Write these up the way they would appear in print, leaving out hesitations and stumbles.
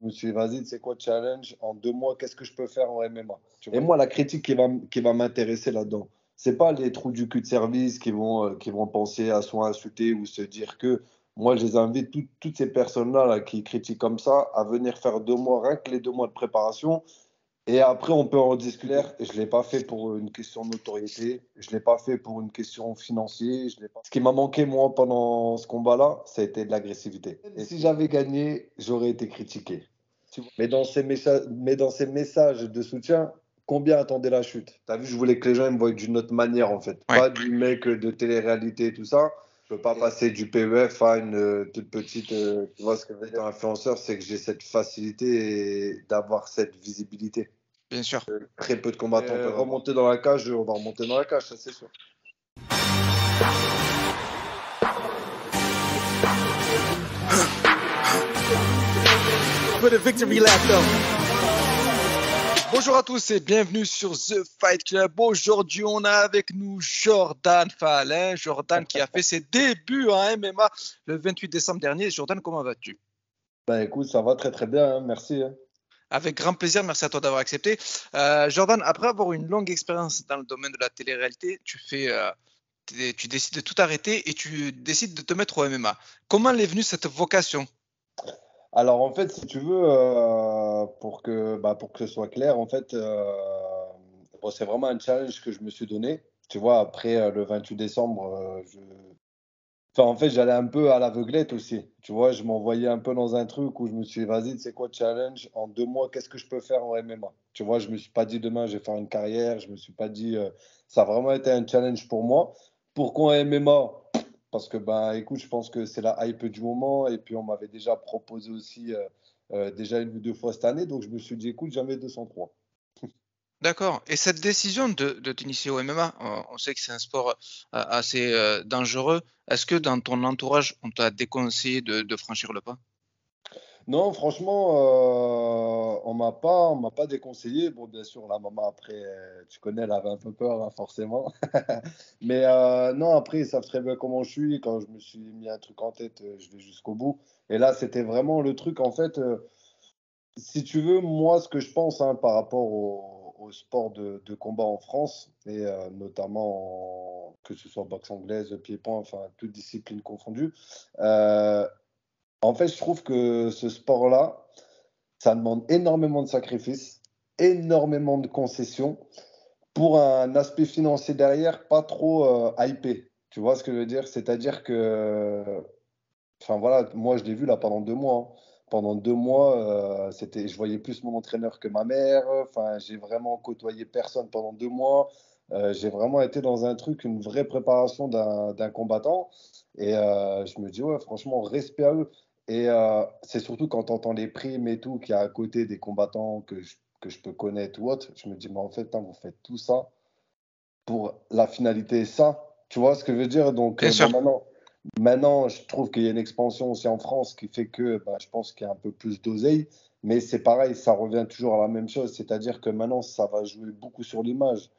me suis dit, vas-y, c'est quoi challenge? En 2 mois, qu'est-ce que je peux faire en MMA? Et moi, la critique qui va m'intéresser là-dedans, c'est pas les trous du cul de service qui vont penser à soit insulter ou se dire que. Moi, je les invite, toutes ces personnes-là là, qui critiquent comme ça, à venir faire 2 mois, rien que les 2 mois de préparation. Et après, on peut en discuter. Et je ne l'ai pas fait pour une question de notoriété. Je ne l'ai pas fait pour une question financière. Ce qui m'a manqué, moi, pendant ce combat-là, ça a été de l'agressivité. Et si j'avais gagné, j'aurais été critiqué. Mais dans ces messages de soutien, combien attendaient la chute? Tu as vu, je voulais que les gens ils me voient d'une autre manière, en fait. Ouais. Pas du mec de télé-réalité et tout ça. Je peux pas passer du PEF à une toute petite. Tu vois ce que je veux dire? Influenceur, c'est que j'ai cette facilité d'avoir cette visibilité. Bien sûr. Très peu de combattants peuvent remonter dans la cage. On va remonter dans la cage, ça c'est sûr. For the victory lap though. Bonjour à tous et bienvenue sur The Fight Club. Aujourd'hui, on a avec nous Jordan Fall. Jordan qui a fait ses débuts en MMA le 28 décembre dernier. Jordan, comment vas-tu? Bah écoute, ça va très très bien, hein, merci. Avec grand plaisir, merci à toi d'avoir accepté. Jordan, après avoir une longue expérience dans le domaine de la télé-réalité, tu décides de tout arrêter et tu décides de te mettre au MMA. Comment est venue cette vocation? Alors en fait, si tu veux, pour que ce soit clair, en fait, bon, c'est vraiment un challenge que je me suis donné. Tu vois, après le 28 décembre, enfin, en fait, j'allais un peu à l'aveuglette aussi. Tu vois, je m'envoyais un peu dans un truc où je me suis dit, vas-y, c'est quoi challenge? En 2 mois, qu'est-ce que je peux faire en MMA? Tu vois, je me suis pas dit demain, je vais faire une carrière. Je me suis pas dit, ça a vraiment été un challenge pour moi. Pourquoi en MMA? Parce que, ben, écoute, je pense que c'est la hype du moment. Et puis, on m'avait déjà proposé aussi, déjà 1 ou 2 fois cette année. Donc, je me suis dit, écoute, jamais 203. D'accord. Et cette décision de t'initier au MMA, on sait que c'est un sport assez dangereux. Est-ce que dans ton entourage, on t'a déconseillé de franchir le pas? Non, franchement, on m'a pas déconseillé. Bon, bien sûr, la maman, après, tu connais, elle avait un peu peur, hein, forcément. Mais non, après, ils savent très bien comment je suis. Quand je me suis mis un truc en tête, je vais jusqu'au bout. Et là, c'était vraiment le truc, en fait, si tu veux, moi, ce que je pense, hein, par rapport au sport de combat en France, et notamment que ce soit boxe anglaise, pied-point, enfin, toutes disciplines confondues, euh, en fait, je trouve que ce sport-là, ça demande énormément de sacrifices, énormément de concessions pour un aspect financier derrière pas trop hypé. Tu vois ce que je veux dire? C'est-à-dire que, enfin voilà, moi je l'ai vu là pendant 2 mois, hein. Pendant 2 mois, je voyais plus mon entraîneur que ma mère. Enfin, j'ai vraiment côtoyé personne pendant 2 mois. J'ai vraiment été dans un truc, une vraie préparation d'un combattant. Et je me dis, ouais, franchement, respect à eux. Et c'est surtout quand tu entends les primes et tout, qu'il y a à côté des combattants que je peux connaître ou autre, je me dis, mais en fait, hein, vous faites tout ça pour la finalité, ça. Tu vois ce que je veux dire? Donc, Bien bon, sûr. maintenant, je trouve qu'il y a une expansion aussi en France qui fait que bah, je pense qu'il y a un peu plus d'oseille. Mais c'est pareil, ça revient toujours à la même chose. C'est-à-dire que maintenant, ça va jouer beaucoup sur l'image.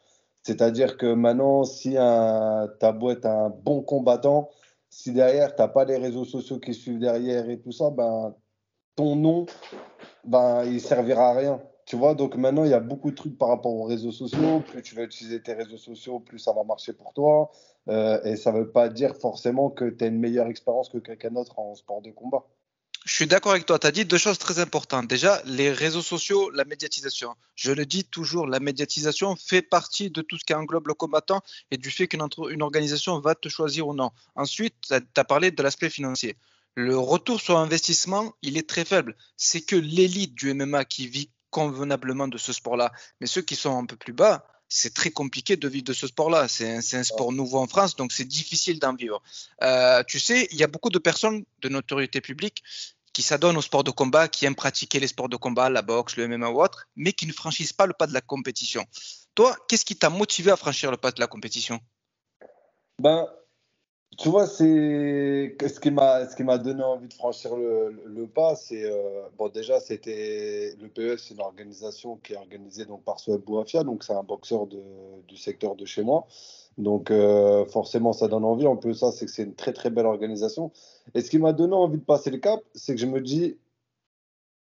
C'est-à-dire que maintenant, si t'as beau être un bon combattant, si derrière, t'as pas les réseaux sociaux qui suivent derrière et tout ça, ben, ton nom, ben, il servira à rien. Tu vois, donc maintenant, il y a beaucoup de trucs par rapport aux réseaux sociaux. Plus tu vas utiliser tes réseaux sociaux, plus ça va marcher pour toi. Et ça ne veut pas dire forcément que tu as une meilleure expérience que quelqu'un d'autre en sport de combat. Je suis d'accord avec toi. Tu as dit deux choses très importantes. Déjà, les réseaux sociaux, la médiatisation. Je le dis toujours, la médiatisation fait partie de tout ce qui englobe le combattant et du fait qu'une organisation va te choisir ou non. Ensuite, tu as parlé de l'aspect financier. Le retour sur investissement, il est très faible. C'est que l'élite du MMA qui vit convenablement de ce sport-là. Mais ceux qui sont un peu plus bas, c'est très compliqué de vivre de ce sport-là. C'est un sport nouveau en France, donc c'est difficile d'en vivre. Tu sais, il y a beaucoup de personnes de notoriété publique qui s'adonnent au sport de combat, qui aiment pratiquer les sports de combat, la boxe, le MMA ou autre, mais qui ne franchissent pas le pas de la compétition. Toi, qu'est-ce qui t'a motivé à franchir le pas de la compétition? Ben, tu vois, c'est ce qui m'a donné envie de franchir le pas, c'est bon déjà c'était le PES, c'est une organisation qui est organisée donc par Souhaib Bouafia, donc c'est un boxeur du secteur de chez moi. Donc forcément ça donne envie. En plus ça c'est que c'est une très très belle organisation. Et ce qui m'a donné envie de passer le cap, c'est que je me dis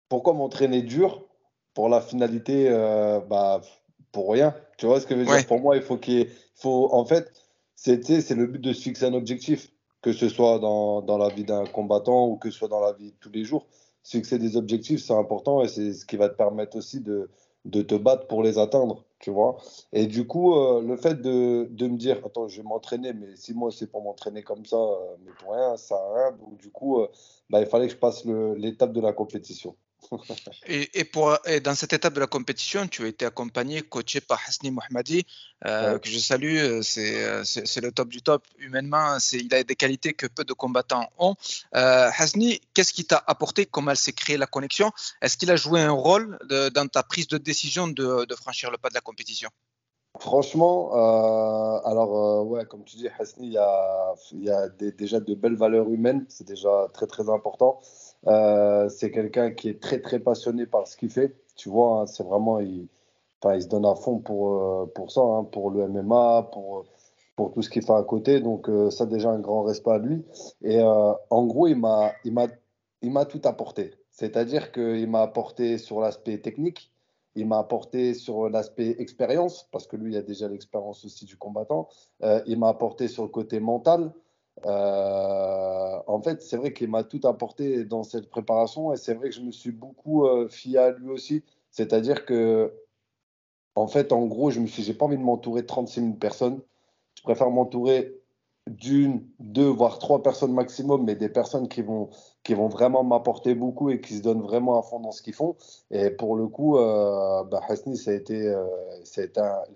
pourquoi m'entraîner dur pour la finalité, pour rien. Tu vois ce que je veux dire? Ouais. Pour moi, en fait, tu sais, c'est le but de se fixer un objectif, que ce soit dans la vie d'un combattant ou que ce soit dans la vie de tous les jours. Se fixer des objectifs, c'est important et c'est ce qui va te permettre aussi de te battre pour les atteindre, tu vois. Et du coup, le fait de me dire, attends, je vais m'entraîner, mais si moi c'est pour m'entraîner comme ça, mais pour rien, ça sert à rien. Donc, du coup, il fallait que je passe l'étape de la compétition. Et dans cette étape de la compétition, tu as été accompagné, coaché par Hasni Mohammadi, Ouais. que je salue. C'est le top du top. Humainement, il a des qualités que peu de combattants ont. Hasni, qu'est-ce qui t'a apporté? Comment elle s'est créée la connexion? Est-ce qu'il a joué un rôle dans ta prise de décision de franchir le pas de la compétition? Franchement, ouais, comme tu dis, Hasni, il y a déjà de belles valeurs humaines, c'est déjà très très important. C'est quelqu'un qui est très très passionné par ce qu'il fait. Tu vois, hein, c'est vraiment, enfin, il se donne à fond pour ça, hein, pour le MMA, pour tout ce qu'il fait à côté. Donc, ça, déjà, un grand respect à lui. Et en gros, il m'a tout apporté. C'est-à-dire qu'il m'a apporté sur l'aspect technique, il m'a apporté sur l'aspect expérience, parce que lui, il a déjà l'expérience aussi du combattant. Il m'a apporté sur le côté mental. En fait, c'est vrai qu'il m'a tout apporté dans cette préparation et c'est vrai que je me suis beaucoup fié à lui aussi. C'est-à-dire que, en fait, en gros, j'ai pas envie de m'entourer de 36 000 personnes. Je préfère m'entourer d'une, deux, voire trois personnes maximum, mais des personnes qui vont vraiment m'apporter beaucoup et qui se donnent vraiment à fond dans ce qu'ils font. Et pour le coup, Hasni, ça a été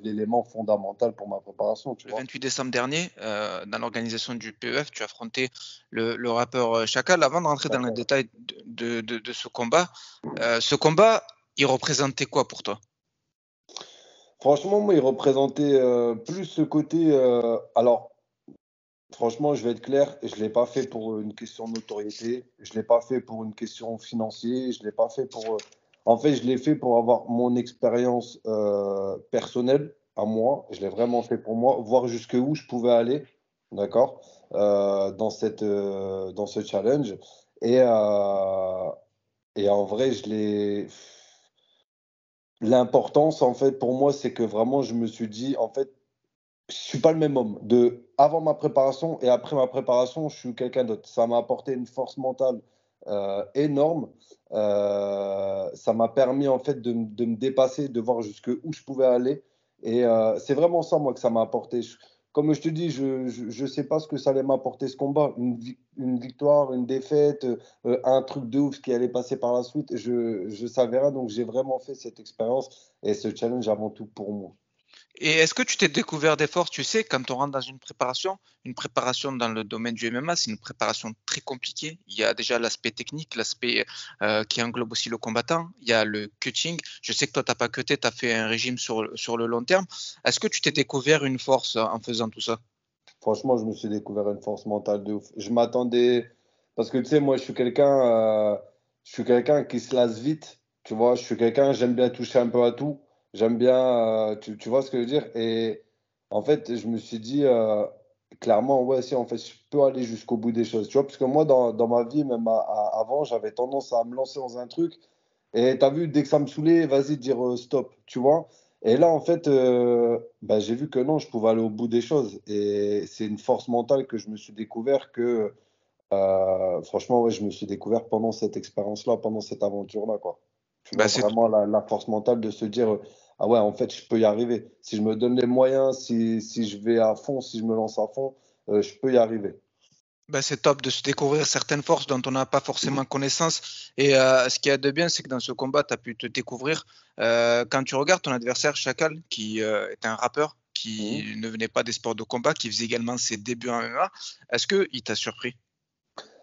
l'élément fondamental pour ma préparation, tu Le vois. 28 décembre dernier, dans l'organisation du PEF, tu as affronté le rappeur Chacal. Avant de rentrer dans le D'accord. détail de ce combat, il représentait quoi pour toi? Franchement, moi, il représentait plus ce côté. Alors, franchement, je vais être clair, je ne l'ai pas fait pour une question de notoriété, je ne l'ai pas fait pour une question financière, je l'ai pas fait pour. En fait, je l'ai fait pour avoir mon expérience personnelle à moi. Je l'ai vraiment fait pour moi, voir jusqu'où je pouvais aller, d'accord, dans ce challenge. Et, euh, et en vrai, l'importance, en fait, pour moi, c'est que vraiment, je me suis dit, en fait, je suis pas le même homme. Avant ma préparation et après ma préparation, je suis quelqu'un d'autre. Ça m'a apporté une force mentale énorme. Ça m'a permis en fait de me dépasser, de voir jusqu'où je pouvais aller. Et c'est vraiment ça, moi, que ça m'a apporté. Comme je te dis, je sais pas ce que ça allait m'apporter ce combat. Une victoire, une défaite, un truc de ouf qui allait passer par la suite. Je savais rien, donc j'ai vraiment fait cette expérience et ce challenge avant tout pour moi. Et est-ce que tu t'es découvert des forces? Tu sais, quand on rentre dans une préparation dans le domaine du MMA, c'est une préparation très compliquée. Il y a déjà l'aspect technique, l'aspect qui englobe aussi le combattant. Il y a le cutting. Je sais que toi, tu n'as pas cuté, tu as fait un régime sur le long terme. Est-ce que tu t'es découvert une force en faisant tout ça? Franchement, je me suis découvert une force mentale de ouf. Je m'attendais. Parce que tu sais, moi, je suis quelqu'un qui se lasse vite. Tu vois, je suis quelqu'un, j'aime bien toucher un peu à tout. J'aime bien. Tu vois ce que je veux dire? Et en fait, je me suis dit, clairement, ouais, si, en fait, je peux aller jusqu'au bout des choses. Tu vois, parce que moi, dans ma vie, même avant, j'avais tendance à me lancer dans un truc. Et tu as vu, dès que ça me saoulait, vas-y, dire stop, tu vois. Et là, en fait, j'ai vu que non, je pouvais aller au bout des choses. Et c'est une force mentale que je me suis découvert franchement, ouais, je me suis découvert pendant cette expérience-là, pendant cette aventure-là, quoi. Tu Bah, vois, c'est vraiment la force mentale de se dire, ah ouais, en fait, je peux y arriver. Si je me donne les moyens, si je vais à fond, si je me lance à fond, je peux y arriver. c'est top de se découvrir certaines forces dont on n'a pas forcément connaissance. Et ce qu'il y a de bien, c'est que dans ce combat, tu as pu te découvrir. Quand tu regardes ton adversaire, Chacal, qui est un rappeur, Mhm. qui ne venait pas des sports de combat, qui faisait également ses débuts en MMA, est-ce qu'il t'a surpris?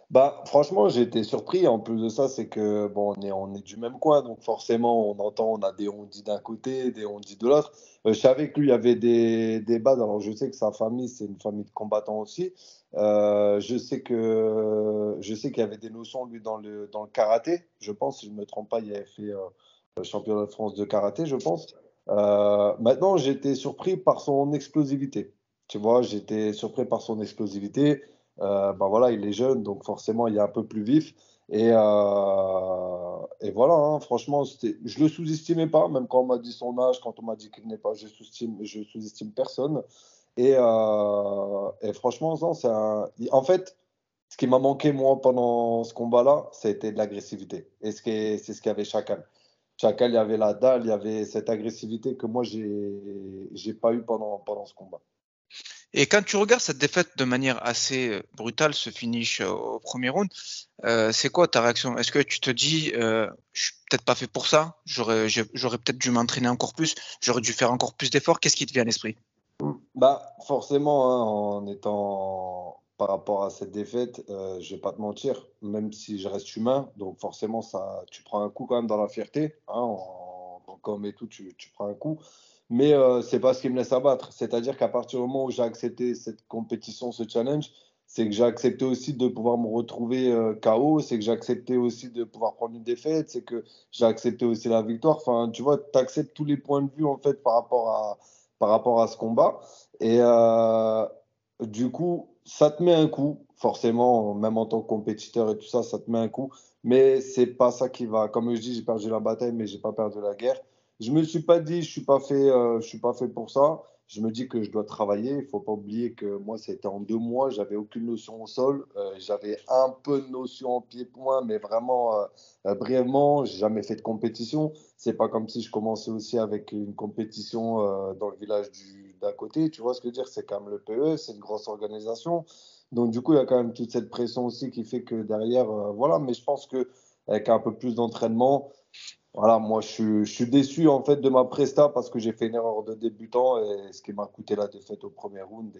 Bah, franchement, j'ai été surpris. En plus de ça, c'est que bon, on est du même coin, donc forcément, on a des on-dit d'un côté, des on-dit de l'autre. Je savais que lui, il y avait des bases. Alors, je sais que sa famille, c'est une famille de combattants aussi. Je sais qu'il y avait des notions, lui, dans le karaté. Je pense, si je ne me trompe pas, il avait fait le championnat de France de karaté, je pense. Maintenant, j'ai été surpris par son explosivité. Tu vois, j'étais surpris par son explosivité. Voilà, il est jeune, donc forcément, il est un peu plus vif. Et voilà, hein, franchement, je le sous-estimais pas, même quand on m'a dit son âge, quand on m'a dit qu'il n'est pas, je sous-estime personne. Et franchement, non, en fait, ce qui m'a manqué, moi, pendant ce combat-là, c'était de l'agressivité. C'est ce qu'il y avait Chacal. Chacal, il y avait la dalle, il y avait cette agressivité que moi, j'ai pas eu pendant ce combat. Et quand tu regardes cette défaite de manière assez brutale, ce finish au premier round, c'est quoi ta réaction? Est-ce que tu te dis, je suis peut-être pas fait pour ça, j'aurais peut-être dû m'entraîner encore plus, j'aurais dû faire encore plus d'efforts? Qu'est-ce qui te vient à l'esprit? Bah, forcément, hein, en étant par rapport à cette défaite, je vais pas te mentir, même si je reste humain, donc forcément, tu prends un coup quand même dans la fierté, hein, en com et tout, tu prends un coup. Mais c'est pas ce qui me laisse abattre. C'est-à-dire qu'à partir du moment où j'ai accepté cette compétition, ce challenge, c'est que j'ai accepté aussi de pouvoir me retrouver KO, c'est que j'ai accepté aussi de pouvoir prendre une défaite, c'est que j'ai accepté aussi la victoire. Enfin, tu vois, tu acceptes tous les points de vue en fait par rapport à ce combat. Et du coup, ça te met un coup, forcément, même en tant que compétiteur et tout ça, ça te met un coup. Mais c'est pas ça qui va. Comme je dis, j'ai perdu la bataille, mais j'ai pas perdu la guerre. Je me suis pas dit, je suis pas fait pour ça. Je me dis que je dois travailler. Il faut pas oublier que moi, c'était en 2 mois. J'avais aucune notion au sol. J'avais un peu de notion en pied-point, mais vraiment brièvement. J'ai jamais fait de compétition. C'est pas comme si je commençais aussi avec une compétition dans le village d'à côté. Tu vois ce que je veux dire? C'est quand même le PE, c'est une grosse organisation. Donc du coup, il y a quand même toute cette pression aussi qui fait que derrière, voilà. Mais je pense que avec un peu plus d'entraînement, voilà, moi je suis déçu en fait de ma presta parce que j'ai fait une erreur de débutant et ce qui m'a coûté la défaite au premier round.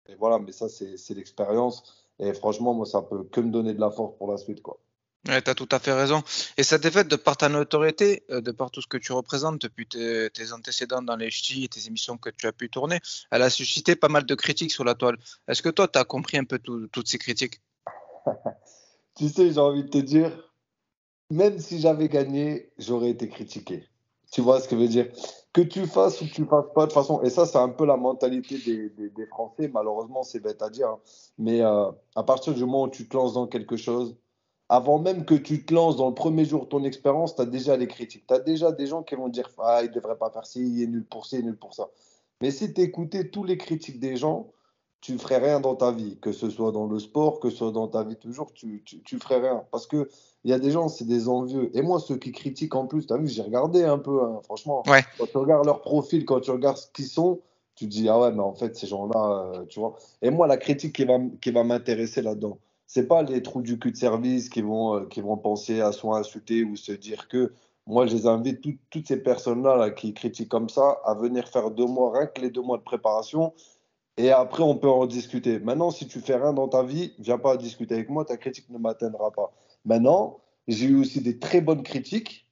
Et voilà, mais ça c'est l'expérience. Et franchement, moi ça peut que me donner de la force pour la suite, quoi. Ouais, tu as tout à fait raison. Et cette défaite, de par ta notoriété, de par tout ce que tu représentes depuis tes antécédents dans les ch'tis et tes émissions que tu as pu tourner, elle a suscité pas mal de critiques sur la toile. Est-ce que toi, tu as compris un peu toutes ces critiques? Tu sais, j'ai envie de te dire, même si j'avais gagné, j'aurais été critiqué. Tu vois ce que je veux dire? Que tu fasses ou que tu fasses pas, de toute façon, et ça, c'est un peu la mentalité des Français, malheureusement, c'est bête à dire, hein. Mais à partir du moment où tu te lances dans quelque chose, avant même que tu te lances dans le premier jour de ton expérience, tu as déjà les critiques. Tu as déjà des gens qui vont dire, ah, il ne devrait pas faire ci, il est nul pour ci, il est nul pour ça. Mais si tu écoutais tous les critiques des gens, tu ne ferais rien dans ta vie, que ce soit dans le sport, que ce soit dans ta vie toujours, tu ferais rien. Parce que il y a des gens, c'est des envieux. Et moi, ceux qui critiquent en plus, tu as vu, j'ai regardé un peu, hein, franchement, Ouais. quand tu regardes leur profil, quand tu regardes ce qu'ils sont, tu te dis, ah ouais, mais en fait, ces gens-là, tu vois. Et moi, la critique qui va m'intéresser là-dedans, c'est pas les trous du cul de service qui vont penser à soit insulter ou se dire que. Moi, je les invite, toutes ces personnes-là là, qui critiquent comme ça, à venir faire 2 mois, rien que les 2 mois de préparation. Et après, on peut en discuter. Maintenant, si tu fais rien dans ta vie, viens pas discuter avec moi, ta critique ne m'atteindra pas. Maintenant, j'ai eu aussi des très bonnes critiques,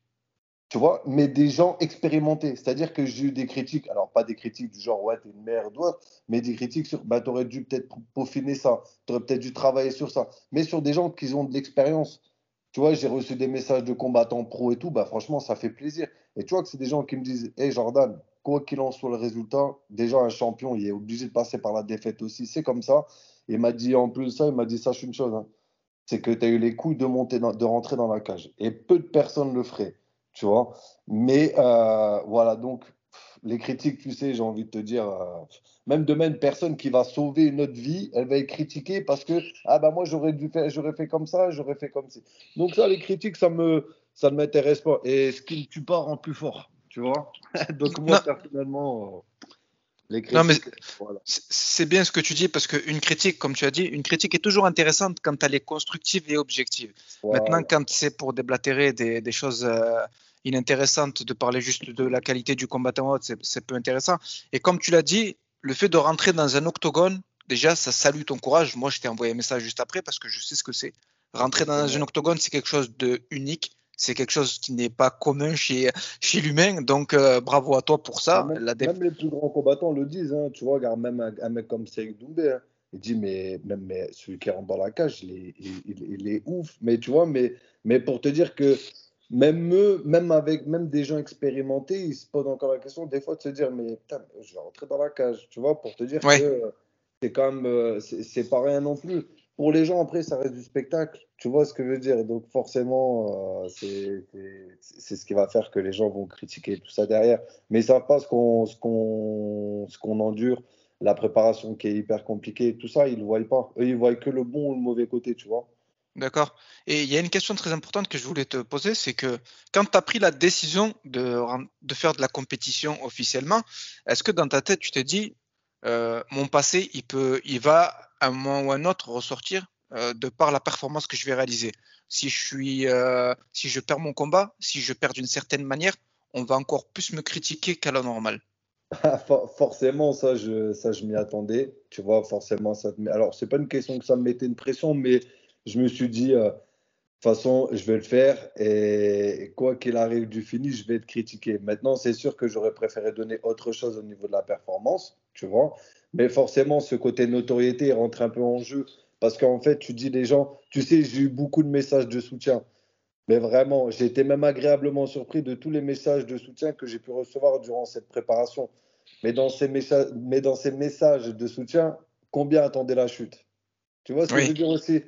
tu vois, mais des gens expérimentés. C'est-à-dire que j'ai eu des critiques, alors pas des critiques du genre, ouais, t'es une merde ou autre, mais des critiques sur, bah, t'aurais dû peut-être peaufiner ça, t'aurais peut-être dû travailler sur ça, mais sur des gens qui ont de l'expérience. Tu vois, j'ai reçu des messages de combattants pro et tout, bah franchement, ça fait plaisir. Et tu vois que c'est des gens qui me disent, hey Jordan, quoi qu'il en soit le résultat, déjà un champion, il est obligé de passer par la défaite aussi, c'est comme ça. Et il m'a dit en plus de ça, il m'a dit, sache une chose, hein, c'est que tu as eu les couilles de rentrer dans la cage. Et peu de personnes le feraient, tu vois. Mais voilà, donc les critiques, tu sais, j'ai envie de te dire, même de même, personne qui va sauver une autre vie, elle va être critiquée parce que, ah bah moi j'aurais fait comme ça, j'aurais fait comme ça. Donc ça, les critiques, ça ne m'intéresse pas. Et ce qui me tue pas rend plus fort, tu vois. Donc Non, moi, personnellement, les non, mais critiques, voilà. c'est bien ce que tu dis parce qu'une critique, comme tu as dit, une critique est toujours intéressante quand elle est constructive et objective. Maintenant, Voilà. quand c'est pour déblatérer des choses inintéressantes, de parler juste de la qualité du combattant, c'est peu intéressant. Et comme tu l'as dit, le fait de rentrer dans un octogone, déjà, ça salue ton courage. Moi, je t'ai envoyé un message juste après parce que je sais ce que c'est. Rentrer dans un Exactement. octogone, c'est quelque chose de unique. C'est quelque chose qui n'est pas commun chez l'humain. Donc, bravo à toi pour Ah, ça. même les plus grands combattants le disent, hein. Tu vois, regarde, même un mec comme Seydou Doumbé, hein, il dit, mais celui qui rentre dans la cage, il est ouf. Mais tu vois, mais pour te dire que même eux, même des gens expérimentés, ils se posent encore la question des fois de se dire, mais putain, je vais rentrer dans la cage. Tu vois, pour te dire que Ouais. c'est quand même, c'est pas rien non plus. pour les gens, après, ça reste du spectacle. Tu vois ce que je veux dire? Donc, forcément, c'est ce qui va faire que les gens vont critiquer tout ça derrière. Mais ils savent pas ce qu'on endure, la préparation qui est hyper compliquée. Tout ça, ils ne voient pas. Eux, ils voient que le bon ou le mauvais côté, tu vois. D'accord. Et il y a une question très importante que je voulais te poser, c'est que quand tu as pris la décision de faire de la compétition officiellement, est-ce que dans ta tête, tu t'es dit, mon passé, il va à un moment ou à un autre ressortir de par la performance que je vais réaliser. Si je perds mon combat, si je perds d'une certaine manière, on va encore plus me critiquer qu'à la normale. Forcément, ça, je m'y attendais. Tu vois, forcément, alors, c'est pas une question que ça me mettait une pression, mais je me suis dit, de toute façon, je vais le faire et quoi qu'il arrive du fini, je vais être critiqué. Maintenant, c'est sûr que j'aurais préféré donner autre chose au niveau de la performance, tu vois. Mais forcément, ce côté notoriété il rentre un peu en jeu parce qu'en fait, tu dis les gens, tu sais, j'ai eu beaucoup de messages de soutien. Mais vraiment, j'ai été même agréablement surpris de tous les messages de soutien que j'ai pu recevoir durant cette préparation. Mais dans ces messages de soutien, combien attendaient la chute? Tu vois ce que je Oui, veux dire aussi?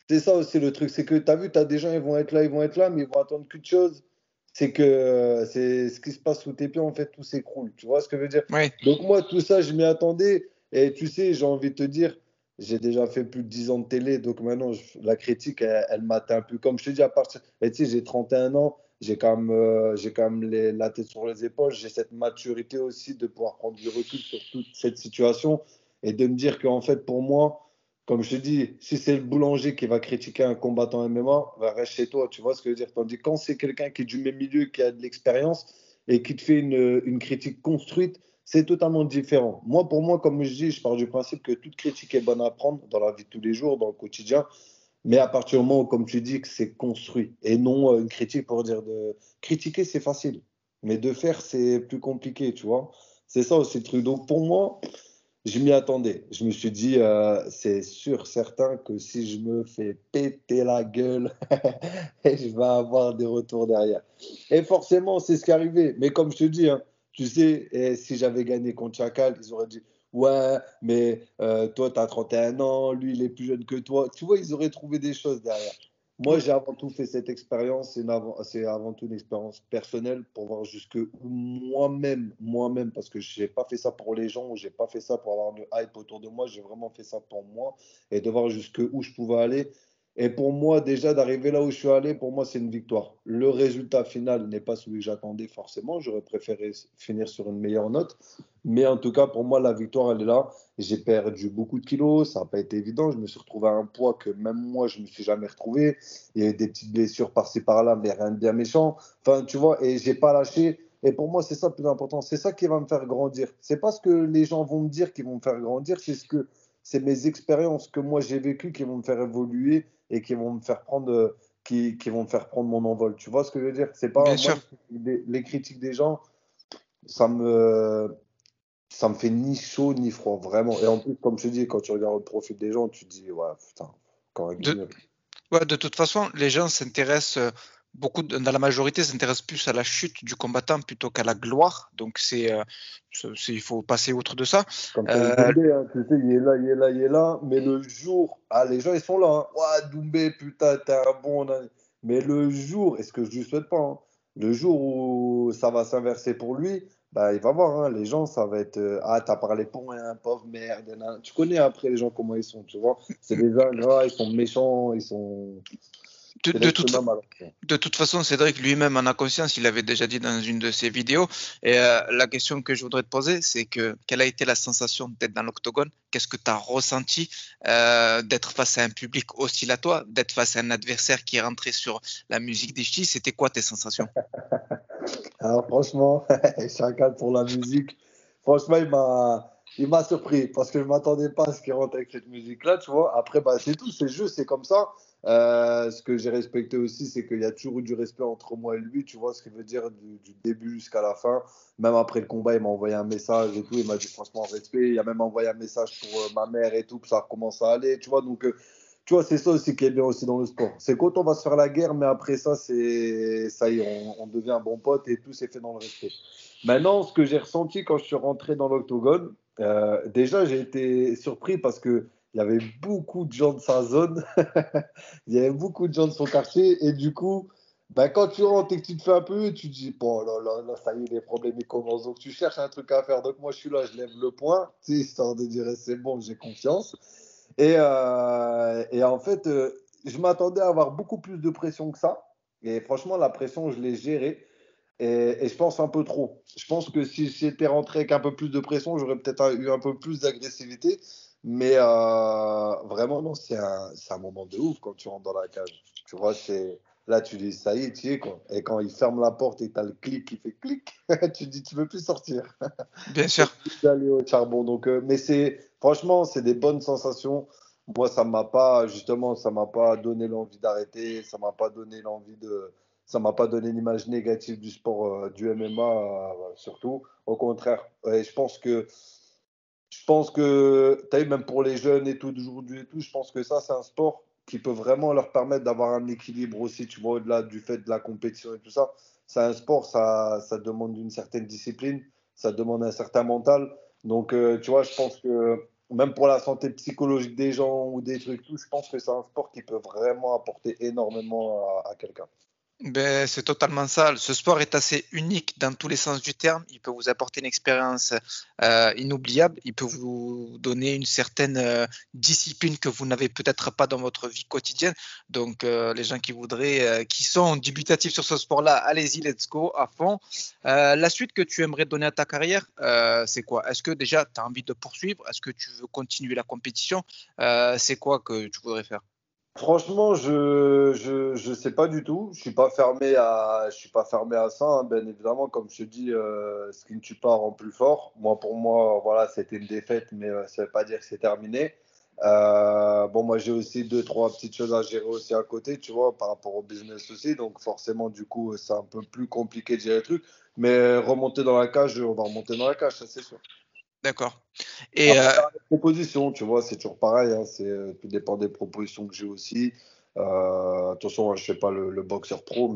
C'est ça aussi le truc, c'est que tu as vu, tu as des gens, ils vont être là, mais ils vont attendre qu'une chose, c'est que c'est ce qui se passe sous tes pieds, en fait, tout s'écroule. Tu vois ce que je veux dire? oui, Donc moi, tout ça, je m'y attendais. Et tu sais, j'ai envie de te dire, j'ai déjà fait plus de 10 ans de télé, donc maintenant, la critique, elle m'atteint un peu. Comme je te dis, à partir, et tu sais, j'ai 31 ans, j'ai quand même la tête sur les épaules, j'ai cette maturité aussi de pouvoir prendre du recul sur toute cette situation et de me dire qu'en fait, pour moi, comme je te dis, si c'est le boulanger qui va critiquer un combattant MMA, bah reste chez toi, tu vois ce que je veux dire. Tandis que quand c'est quelqu'un qui est du même milieu, qui a de l'expérience et qui te fait une critique construite, c'est totalement différent. Moi, pour moi, comme je dis, je pars du principe que toute critique est bonne à prendre dans la vie de tous les jours, dans le quotidien, mais à partir du moment où, comme tu dis, que c'est construit et non une critique pour dire de... Critiquer, c'est facile, mais de faire, c'est plus compliqué, tu vois. C'est ça aussi le truc. Donc pour moi, je m'y attendais. Je me suis dit, c'est sûr, certain que si je me fais péter la gueule, je vais avoir des retours derrière. Et forcément, c'est ce qui est arrivé. Mais comme je te dis, hein, tu sais, si j'avais gagné contre Chacal, ils auraient dit, ouais, mais toi, tu as 31 ans, lui, il est plus jeune que toi. Tu vois, ils auraient trouvé des choses derrière. Moi, j'ai avant tout fait cette expérience, c'est avant tout une expérience personnelle pour voir jusque où moi-même, parce que je n'ai pas fait ça pour les gens, ou j'ai pas fait ça pour avoir le hype autour de moi, j'ai vraiment fait ça pour moi et de voir jusque où je pouvais aller. Et pour moi, déjà, d'arriver là où je suis allé, pour moi, c'est une victoire. Le résultat final n'est pas celui que j'attendais forcément. J'aurais préféré finir sur une meilleure note. Mais en tout cas, pour moi, la victoire, elle est là. J'ai perdu beaucoup de kilos. Ça n'a pas été évident. Je me suis retrouvé à un poids que même moi, je ne me suis jamais retrouvé. Il y a eu des petites blessures par-ci, par-là, mais rien de bien méchant. Enfin, tu vois, et j'ai pas lâché. Et pour moi, c'est ça le plus important. C'est ça qui va me faire grandir. C'est pas ce que les gens vont me dire qui vont me faire grandir. C'est mes expériences que moi j'ai vécues qui vont me faire évoluer et qui vont me faire prendre, qui vont me faire prendre mon envol. Tu vois ce que je veux dire? C'est pas bien moi sûr. les critiques des gens, ça me ça me fait ni chaud ni froid, vraiment. Et en plus, comme je te dis, quand tu regardes le profil des gens, tu te dis, ouais, putain, encore un De, guignol. Ouais, de toute façon, les gens s'intéressent dans la majorité s'intéressent plus à la chute du combattant plutôt qu'à la gloire. Donc il faut passer outre de ça. Comme Faïs Euh, Doumbé, hein, tu sais, il est là, il est là, il est là. Mais le jour, ah, les gens, ils sont là. Hein. Ouah, Doumbé, putain, t'es un bon. Mais le jour, et ce que je lui souhaite pas, hein, le jour où ça va s'inverser pour lui, bah, il va voir, hein, les gens, ça va être ah, t'as parlé pour un pauvre merde. Tu connais après les gens comment ils sont, tu vois. C'est des ingrats, ils sont méchants, de, c'est de l'être toute, humain malheureusement. de toute façon, Cédric lui-même en a conscience, il l'avait déjà dit dans une de ses vidéos. Et la question que je voudrais te poser, c'est que quelle a été la sensation d'être dans l'octogone? Qu'est-ce que tu as ressenti d'être face à un public hostile à toi, d'être face à un adversaire qui est rentré sur la musique des ch'tis? C'était quoi tes sensations? Alors franchement, Chacal pour la musique, franchement, il m'a surpris parce que je ne m'attendais pas à ce qu'il rentre avec cette musique-là, tu vois. Après, bah, c'est tout, c'est le jeu, c'est comme ça. Ce que j'ai respecté aussi, c'est qu'il y a toujours eu du respect entre moi et lui, tu vois, ce qui veut dire du début jusqu'à la fin. Même après le combat, il m'a envoyé un message et tout, il m'a dit franchement respect. Il a même envoyé un message pour ma mère et tout, que ça recommence à aller, tu vois. Donc, tu vois, c'est ça aussi qui est bien aussi dans le sport. C'est quand on va se faire la guerre, mais après ça, ça y est, on devient un bon pote et tout s'est fait dans le respect. Maintenant, ce que j'ai ressenti quand je suis rentré dans l'octogone, déjà, j'ai été surpris parce que il y avait beaucoup de gens de sa zone, il y avait beaucoup de gens de son quartier, et du coup, ben, quand tu rentres et que tu te fais un peu, tu te dis, bon, là, ça y est, les problèmes, ils commencent. Donc, tu cherches un truc à faire. Donc, moi, je suis là, je lève le poing, tu sais, histoire de dire, c'est bon, j'ai confiance. Et en fait, je m'attendais à avoir beaucoup plus de pression que ça. Et franchement, la pression, je l'ai gérée. Et je pense un peu trop. Je pense que si j'étais rentré avec un peu plus de pression, j'aurais peut-être eu un peu plus d'agressivité. Mais vraiment, non, c'est un moment de ouf quand tu rentres dans la cage. Tu vois, là, tu dis, ça y est, tu y es, quoi. Et quand il ferme la porte et que tu as le clic qui fait clic, tu dis, tu ne veux plus sortir. Bien Tu veux sûr. plus aller au charbon. Donc, mais franchement, c'est des bonnes sensations. Moi, justement, ça m'a pas donné l'envie d'arrêter. Ça m'a pas donné l'image négative du sport, du MMA, surtout. Au contraire, et je pense que, tu as vu, même pour les jeunes et tout, d'aujourd'hui et tout, je pense que ça, c'est un sport qui peut vraiment leur permettre d'avoir un équilibre aussi, tu vois, au-delà du fait de la compétition et tout ça. C'est un sport, ça demande une certaine discipline, ça demande un certain mental. Donc, tu vois, je pense que même pour la santé psychologique des gens ou des trucs, tout, je pense que c'est un sport qui peut vraiment apporter énormément à quelqu'un. Ben, c'est totalement ça. Ce sport est assez unique dans tous les sens du terme. Il peut vous apporter une expérience inoubliable. Il peut vous donner une certaine discipline que vous n'avez peut-être pas dans votre vie quotidienne. Donc, les gens qui sont dubitatifs sur ce sport-là, allez-y, let's go à fond. La suite que tu aimerais donner à ta carrière, c'est quoi? Est-ce que déjà tu as envie de poursuivre? Est-ce que tu veux continuer la compétition? C'est quoi que tu voudrais faire? Franchement, je sais pas du tout. Je suis pas fermé à ça, hein. Bien évidemment, comme je te dis, ce qui ne tue pas rend plus fort. Moi, pour moi, voilà, c'était une défaite, mais ça veut pas dire que c'est terminé. Bon, moi, j'ai aussi deux, trois petites choses à gérer aussi à côté, tu vois, par rapport au business aussi. Donc, forcément, du coup, c'est un peu plus compliqué de gérer le truc. Mais remonter dans la cage, on va remonter dans la cage, ça c'est sûr. D'accord. Et Après, la proposition, tu vois, c'est toujours pareil, hein, tout dépend des propositions que j'ai aussi. Attention, hein, je ne fais pas le boxeur pro,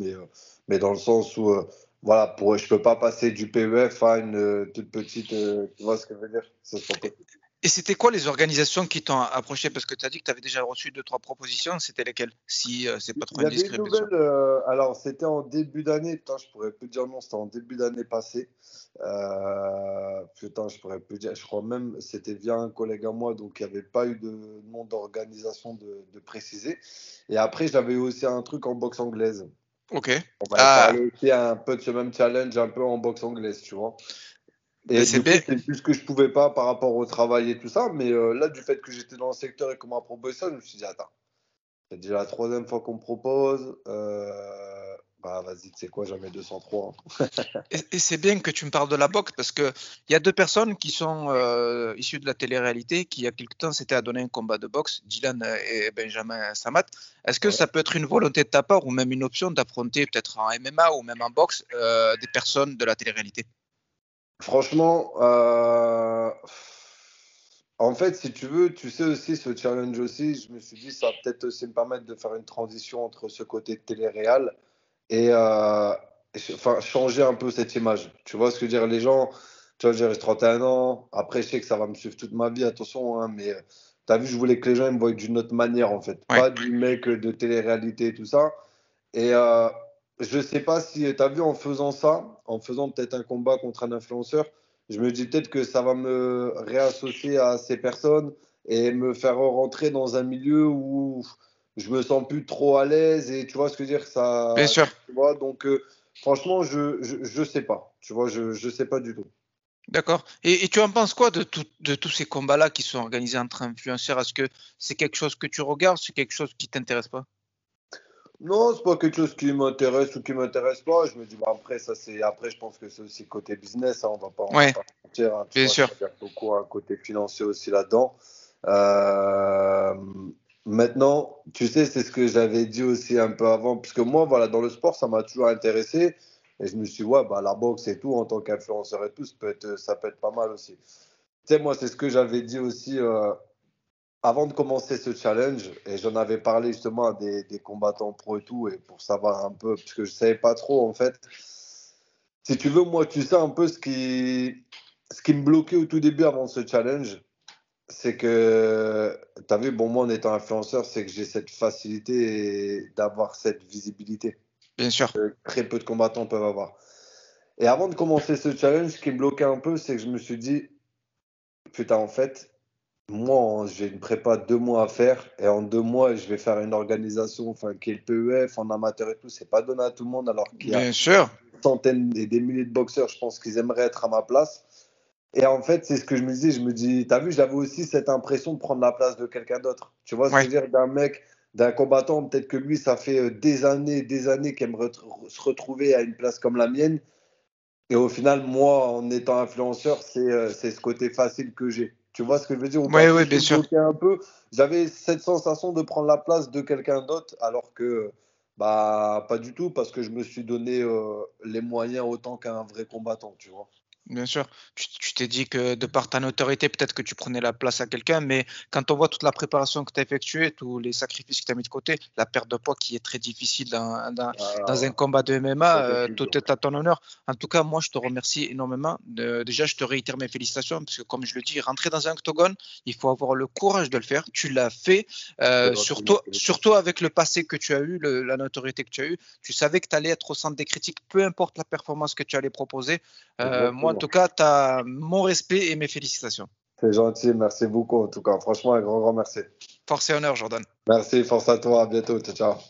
mais dans le sens où, voilà, je ne peux pas passer du PEF à une toute petite, tu vois ce que je veux dire? C'est pas possible. Et c'était quoi les organisations qui t'ont approché? Parce que tu as dit que tu avais déjà reçu deux, trois propositions. C'était lesquelles? Si c'est pas trop Il y avait une indiscret, bien sûr. nouvelle, alors c'était en début d'année, putain, je pourrais plus dire non, c'était en début d'année passée. Putain, je pourrais plus dire, je crois même c'était via un collègue à moi, donc il n'y avait pas eu de nom d'organisation de préciser. Et après, j'avais eu aussi un truc en boxe anglaise. Ok. On m'avait Ah, parlé aussi un peu de ce même challenge, un peu en boxe anglaise, tu vois. ben Et c'est du coup, bien. c'est plus que je pouvais pas par rapport au travail et tout ça, mais là, du fait que j'étais dans le secteur et qu'on m'a proposé ça, je me suis dit, attends. C'est déjà la troisième fois qu'on me propose. Bah vas-y, tu sais quoi, j'en mets 203, hein. Et c'est bien que tu me parles de la boxe parce que il y a deux personnes qui sont issues de la télé-réalité qui, il y a quelque temps, s'étaient à donner un combat de boxe, Dylan et Benjamin Samat. Est-ce que ça Ouais. peut être une volonté de ta part ou même une option d'affronter peut-être en MMA ou même en boxe des personnes de la télé-réalité? Franchement, en fait, si tu veux, tu sais aussi, ce challenge aussi, je me suis dit, ça va peut-être aussi me permettre de faire une transition entre ce côté télé-réal et enfin, changer un peu cette image. Tu vois ce que je veux dire? Les gens, tu vois, j'ai 31 ans. Après, je sais que ça va me suivre toute ma vie, attention, hein, mais tu as vu, je voulais que les gens ils me voient d'une autre manière, en fait. Ouais. Pas du mec de télé-réalité et tout ça. Et je sais pas si tu as vu en faisant ça, en faisant peut-être un combat contre un influenceur, je me dis peut-être que ça va me réassocier à ces personnes et me faire rentrer dans un milieu où je me sens plus trop à l'aise et tu vois ce que je veux dire Bien ça, sûr. tu vois, donc franchement je sais pas, tu vois, je sais pas du tout. D'accord. Et tu en penses quoi de tous ces combats-là qui sont organisés entre influenceurs? Est-ce que c'est quelque chose que tu regardes? C'est quelque chose qui t'intéresse pas? Non, c'est pas quelque chose qui m'intéresse ou qui m'intéresse pas. Je me dis, bah, après, je pense que c'est aussi côté business, hein, on va Ouais, pas se mentir, hein, tu bien vois, sûr. il y a beaucoup un côté financier aussi là-dedans. Euh, Maintenant, tu sais, c'est ce que j'avais dit aussi un peu avant, puisque moi, voilà, dans le sport, ça m'a toujours intéressé. Et je me suis dit, ouais, bah, la boxe et tout, en tant qu'influenceur et tout, ça peut être pas mal aussi. Tu sais, moi, c'est ce que j'avais dit aussi. Avant de commencer ce challenge, et j'en avais parlé justement à des combattants pro et tout, et pour savoir un peu, parce que je ne savais pas trop en fait. Si tu veux, moi, tu sais un peu ce qui me bloquait au tout début avant ce challenge, c'est que, tu as vu, bon, moi, en étant influenceur, c'est que j'ai cette facilité d'avoir cette visibilité Bien sûr. que très peu de combattants peuvent avoir. Et avant de commencer ce challenge, ce qui me bloquait un peu, c'est que je me suis dit, putain, en fait, moi, j'ai une prépa de 2 mois à faire, et en 2 mois, je vais faire une organisation, enfin, qui est le PEF, en amateur et tout, c'est pas donné à tout le monde, alors qu'il y a Bien sûr. des centaines et des milliers de boxeurs, je pense qu'ils aimeraient être à ma place. Et en fait, c'est ce que je me disais. Je me dis, t'as vu, j'avais aussi cette impression de prendre la place de quelqu'un d'autre. Tu vois ce que Ouais. je veux dire? D'un mec, d'un combattant, peut-être que lui, ça fait des années qu'il aimerait se retrouver à une place comme la mienne. Et au final, moi, en étant influenceur, c'est ce côté facile que j'ai. Tu vois ce que je veux dire ou pas? Ouais, C'est ouais, ce qui bien me sûr. bloquait un peu. J'avais cette sensation de prendre la place de quelqu'un d'autre, alors que, bah, pas du tout, parce que je me suis donné les moyens autant qu'un vrai combattant, tu vois. Bien sûr, tu t'es dit que de par ta notoriété, peut-être que tu prenais la place à quelqu'un, mais quand on voit toute la préparation que tu as effectuée, tous les sacrifices que tu as mis de côté, la perte de poids qui est très difficile dans un Ah, combat de ça, MMA, c'est plus tout dur. est à ton honneur. En tout cas, moi, je te remercie énormément. Déjà, je te réitère mes félicitations, parce que comme je le dis, rentrer dans un octogone, il faut avoir le courage de le faire. Tu l'as fait, C'est gentil, merci. surtout avec le passé que tu as eu, la notoriété que tu as eue. Tu savais que tu allais être au centre des critiques, peu importe la performance que tu allais proposer. Moi, en Exactement. tout cas, tu as mon respect et mes félicitations. C'est gentil, merci beaucoup en tout cas. Franchement, un grand, grand merci. Force et honneur, Jordan. Merci, force à toi, à bientôt, ciao, ciao.